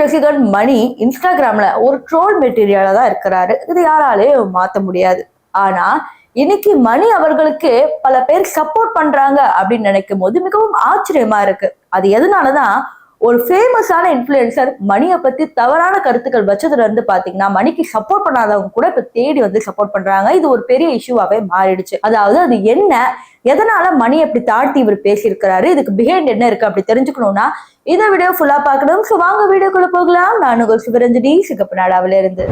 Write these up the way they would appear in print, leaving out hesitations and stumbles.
ரசிகன் மணி இன்ஸ்டாகிராம்ல ஒரு ட்ரோல் மெட்டீரியலா தான் இருக்கிறாரு. இது யாராலையும் மாத்த முடியாது. ஆனா இன்னைக்கு மணி அவர்களுக்கு பல பேர் சப்போர்ட் பண்றாங்க அப்படின்னு நினைக்கும் போது மிகவும் ஆச்சரியமா இருக்கு. அது எதனாலதான் ஒரு ஃபேமஸான இன்ஃபுளுசர் மணியை பத்தி தவறான கருத்துக்கள் வச்சதுல இருந்து பாத்தீங்கன்னா மணிக்கு சப்போர்ட் பண்ணாதவங்க கூட இப்ப தேடி வந்து சப்போர்ட் பண்றாங்க. இது ஒரு பெரிய இஷ்யூவாவே மாறிடுச்சு. அதாவது அது என்ன, எதனால மணி அப்படி தாழ்த்தி இவர் பேசியிருக்கிறாரு, இதுக்கு பிஹைண்ட் என்ன இருக்கு அப்படி தெரிஞ்சுக்கணும்னா இந்த வீடியோ ஃபுல்லா பார்க்கணும். ஸோ வாங்க வீடியோக்குள்ள போகலாம். நான் உங்கள் சிவரஞ்சனி சிகப்பு நாடாவில இருந்து.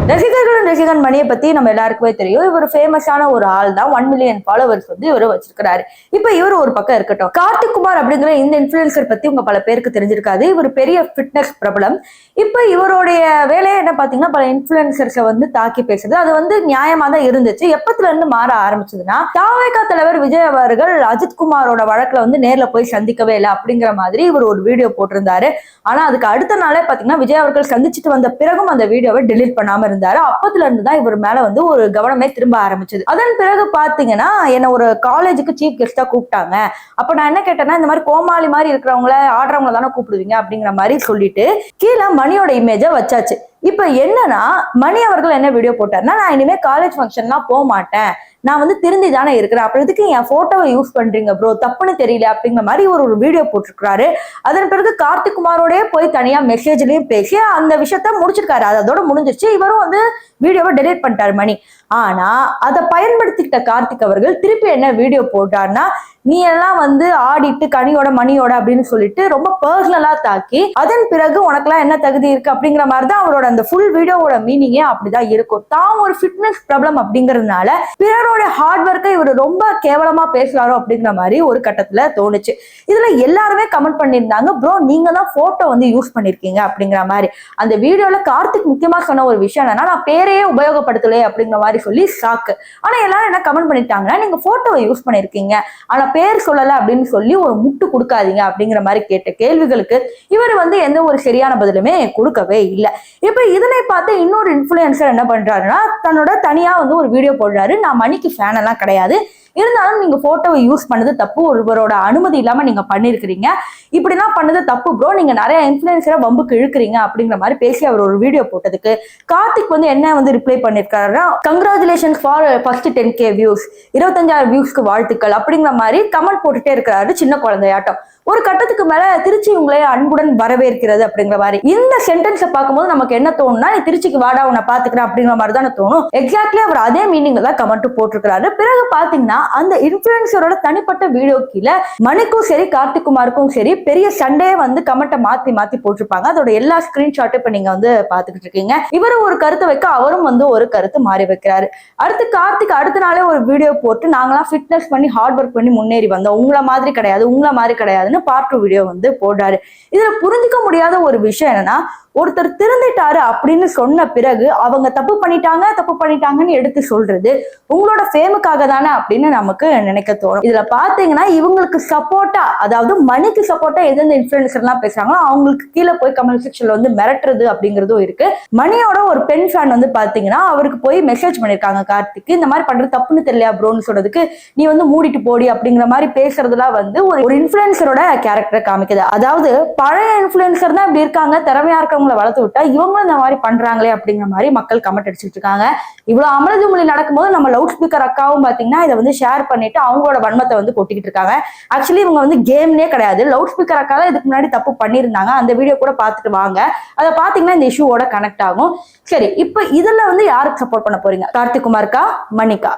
ரசிகன் மணியை பத்தி நம்ம எல்லாருக்குமே தெரியும். இவர் ஃபேமஸான ஒரு ஆள் தான். 1 மில்லியன் ஃபாலோவர்ஸ் வந்து இவரு வச்சிருக்கிறாரு. இப்ப இவர் ஒரு பக்கம் இருக்கட்டும், கார்த்திக் குமார் அப்படிங்கிற இந்த இன்ஃபுளுசர் பத்தி உங்க பல பேருக்கு தெரிஞ்சிருக்காது. இவர் பெரிய ஃபிட்னஸ் பிரபலம். இப்ப இவருடைய வேலையை என்ன பாத்தீங்கன்னா பல இன்ஃபுளுசர்ஸை வந்து தாக்கி பேசுறது. அது வந்து நியாயமா தான் இருந்துச்சு. எப்பத்துல இருந்து மாற ஆரம்பிச்சதுன்னா தாவேகா தலைவர் விஜய் அவர்கள் அஜித் குமாரோட வழக்குல வந்து நேர்ல போய் சந்திக்கவே இல்லை அப்படிங்கிற மாதிரி இவர் ஒரு வீடியோ போட்டிருந்தாரு. ஆனா அதுக்கு அடுத்த நாளே பாத்தீங்கன்னா விஜய் அவர்கள் சந்திச்சுட்டு வந்த பிறகும் அந்த வீடியோவை டெலீட் பண்ணாம இருந்தாரு. அப்பத்துல இருந்துதான் இவர் மேல வந்து ஒரு கவனமே திரும்ப ஆரம்பிச்சது. அதன் பிறகு பாத்தீங்கன்னா என்ன ஒரு காலேஜுக்கு சீஃப் கெஸ்டா கூப்பிட்டாங்க. அப்ப நான் என்ன கேட்டேன்னா, இந்த மாதிரி கோமாளி மாதிரி இருக்கிறவங்கள ஆடுறவங்கள தானே கூப்பிடுவீங்க அப்படிங்கிற மாதிரி சொல்லிட்டு கீழே மணியோட இமேஜை வச்சாச்சு. இப்ப என்னன்னா மணி அவர்கள் என்ன வீடியோ போட்டாருன்னா, நான் இனிமே காலேஜ் ஃபங்க்ஷன்லாம் போக மாட்டேன், நான் வந்து திருந்தி தானே இருக்கிறேன், அப்புறத்துக்கு என் போட்டோவை யூஸ் பண்றீங்க ப்ரோ, தப்புன்னு தெரியல அப்படிங்கிற மாதிரி ஒரு வீடியோ போட்டிருக்காரு. அதன் பிறகு கார்த்திக் குமாரோடய போய் தனியா மெசேஜ்லயும் பேசி அந்த விஷயத்த முடிச்சிருக்காரு. அதோட முடிஞ்சிருச்சு. இவரும் வந்து வீடியோவை டெலீட் பண்ணிட்டாரு மணி. ஆனா அதை பயன்படுத்திக்கிட்ட கார்த்திக் அவர்கள் திருப்பி என்ன வீடியோ போட்டார்னா, நீ எல்லாம் வந்து ஆடிட்டு கனியோட மணியோட அப்படின்னு சொல்லிட்டு ரொம்ப பர்சனலா தாக்கி அதன் பிறகு உனக்கெல்லாம் என்ன தகுதி இருக்கு அப்படிங்கிற மாதிரி தான் அவரோட அந்த ஃபுல் வீடியோவோட மீனிங்கே அப்படிதான் இருக்கும். தான் ஒரு ஃபிட்னஸ் ப்ராப்ளம் அப்படிங்கறதுனால பிறரோட ஹார்ட் ஒர்க்கை இவர் ரொம்ப கேவலமா பேசுறாரோ அப்படிங்கிற மாதிரி ஒரு கட்டத்துல தோணுச்சு. இதுல எல்லாருமே கமெண்ட் பண்ணியிருந்தாங்க, ப்ரோ நீங்க தான் போட்டோ வந்து யூஸ் பண்ணிருக்கீங்க அப்படிங்கிற மாதிரி. அந்த வீடியோல கார்த்திக் முக்கியமா சொன்ன ஒரு விஷயம் என்னன்னா, நான் பேரையே உபயோகப்படுத்தலையே அப்படிங்கிற மாதிரி சொல்லி ஷாக்கு. ஆனா எல்லாரும் என்ன கமெண்ட் பண்ணிட்டாங்கன்னா, நீங்க போட்டோவை யூஸ் பண்ணிருக்கீங்க ஆனா பேர் சொல்லல அப்படின்னு சொல்லி ஒரு முட்டு கொடுக்காதீங்க அப்படிங்கிற மாதிரி கேட்ட கேள்விகளுக்கு இவர் வந்து எந்த ஒரு சரியான பதிலுமே கொடுக்கவே இல்லை. இப்ப இதனை பார்த்து இன்னொரு இன்ஃபுளுசர் என்ன பண்றாருன்னா, தன்னோட தனியா வந்து ஒரு வீடியோ போடுறாரு. நான் மணிக்கு ஃபேன் எல்லாம் கிடையாது, இருந்தாலும் நீங்க போட்டோவை யூஸ் பண்ணது தப்பு, ஒருவரோட அனுமதி இல்லாம நீங்க பண்ணிருக்கிறீங்க, இப்படிலாம் பண்ணது தப்பு ப்ரோ, நீங்க நிறைய இன்ஃபுளுசரை வம்புக்கு இழுக்கிறீங்க அப்படிங்கிற மாதிரி பேசி அவர் ஒரு வீடியோ போட்டதுக்கு கார்த்திக் வந்து என்ன வந்து ரிப்ளை பண்ணிருக்காருன்னா, congratulations for first 10K views, 25,000 வியூஸ்க்கு வாழ்த்துக்கள் அப்படிங்கிற மாதிரி கமெண்ட் போட்டுட்டே இருக்கிறாரு சின்ன குழந்தையாட்டம். ஒரு கட்டத்துக்கு மேல திருச்சி உங்களை அன்புடன் வரவேற்கிறது அப்படிங்கிற மாதிரி இந்த சென்டென்ஸை பார்க்கும்போது நமக்கு என்ன தோணும்னா, நீ திருச்சிக்கு வாடா உன்னை பாத்துக்கிறேன் அப்படிங்கிற மாதிரி தானே தோணும். எக்ஸாக்ட்லி அவர் அதே மீனிங்ல தான் கமெண்ட் போட்டிருக்கிறாரு. பிறகு பாத்தீங்கன்னா அந்த இன்ஃபுளுசரோட தனிப்பட்ட வீடியோ கீழே மணிக்கும் சரி கார்த்திக் குமாருக்கும் சரி பெரிய சண்டையே வந்து கமெண்ட்டை மாத்தி மாத்தி போட்டிருப்பாங்க. அதோட எல்லா ஸ்கிரீன்ஷாட்டும் இப்ப நீங்க வந்து பாத்துக்கிட்டு இருக்கீங்க. இவரும் ஒரு கருத்து வைக்க அவரும் வந்து ஒரு கருத்து மாறி வைக்கிறாரு. அடுத்து கார்த்திக் அடுத்த நாளே ஒரு வீடியோ போட்டு, நாங்களாம் ஃபிட்னஸ் பண்ணி ஹார்ட் ஒர்க் பண்ணி முன்னேறி வந்தோம், உங்களை மாதிரி கிடையாது உங்களை மாதிரி கிடையாதுன்னு பார்ட் 2 வீடியோ வந்து போடுறாரு. இதுல புரிஞ்சுக்க முடியாத ஒரு விஷயம் என்னன்னா, ஒருத்தர் திருந்திட்டாரு அப்படின்னு சொன்ன பிறகு அவங்க தப்பு பண்ணிட்டாங்கன்னு எடுத்து சொல்றது உங்களோட ஃபேமுக்காக தானே அப்படின்னு நமக்கு நினைக்க தோணும். இதுல பாத்தீங்கன்னா இவங்களுக்கு சப்போர்ட்டா, அதாவது மணிக்கு சப்போர்ட்டா எந்தெந்த இன்ஃபுளுசர் எல்லாம் பேசுறாங்களோ அவங்களுக்கு கீழே போய் கமெண்ட் செக்ஷன்ல வந்து மிரட்டுறது அப்படிங்கிறதும் இருக்கு. மணியோட ஒரு பெண் ஃபேன் வந்து பாத்தீங்கன்னா அவருக்கு போய் மெசேஜ் பண்ணிருக்காங்க, கார்த்திக் இந்த மாதிரி பண்றது தப்புன்னு தெரியல ப்ரோன்னு சொல்றதுக்கு நீ வந்து மூடிட்டு போடி அப்படிங்கிற மாதிரி பேசுறதுலாம் வந்து ஒரு இன்ஃபுளுசரோட கேரக்டரை காமிக்குது. அதாவது பழைய இன்ஃபுளுசர் தான் இப்படி இருக்காங்க, திறமையா இருக்கவங்க வளர்த்து விட்டா இவங்களும் இந்த மாதிரி பண்றாங்களே அப்படிங்கிற மாதிரி மக்கள் கமெண்ட் அடிச்சுட்டு இருக்காங்க. இவ்வளவு அமளி மொழி நடக்கும்போது நம்ம லவுட் ஸ்பீக்கர் அக்காவும் பாத்தீங்கன்னா இதை வந்து ஷேர் பண்ணிட்டு அவங்களோட வன்மத்தை வந்து கொட்டிக்கிட்டு இருக்காங்க. ஆக்சுவலி இவங்க வந்து கேம்னே கிடையாது, லவுட் ஸ்பீக்கர் அக்கா தான் இதுக்கு முன்னாடி தப்பு பண்ணியிருந்தாங்க. அந்த வீடியோ கூட பார்த்துட்டு வாங்க, அதை பாத்தீங்கன்னா இந்த இஷ்யூவோட கனெக்ட் ஆகும். சரி, இப்ப இதுல வந்து யாருக்கு சப்போர்ட் பண்ண போறீங்க, கார்த்திக் குமாருக்கா மணிக்கா?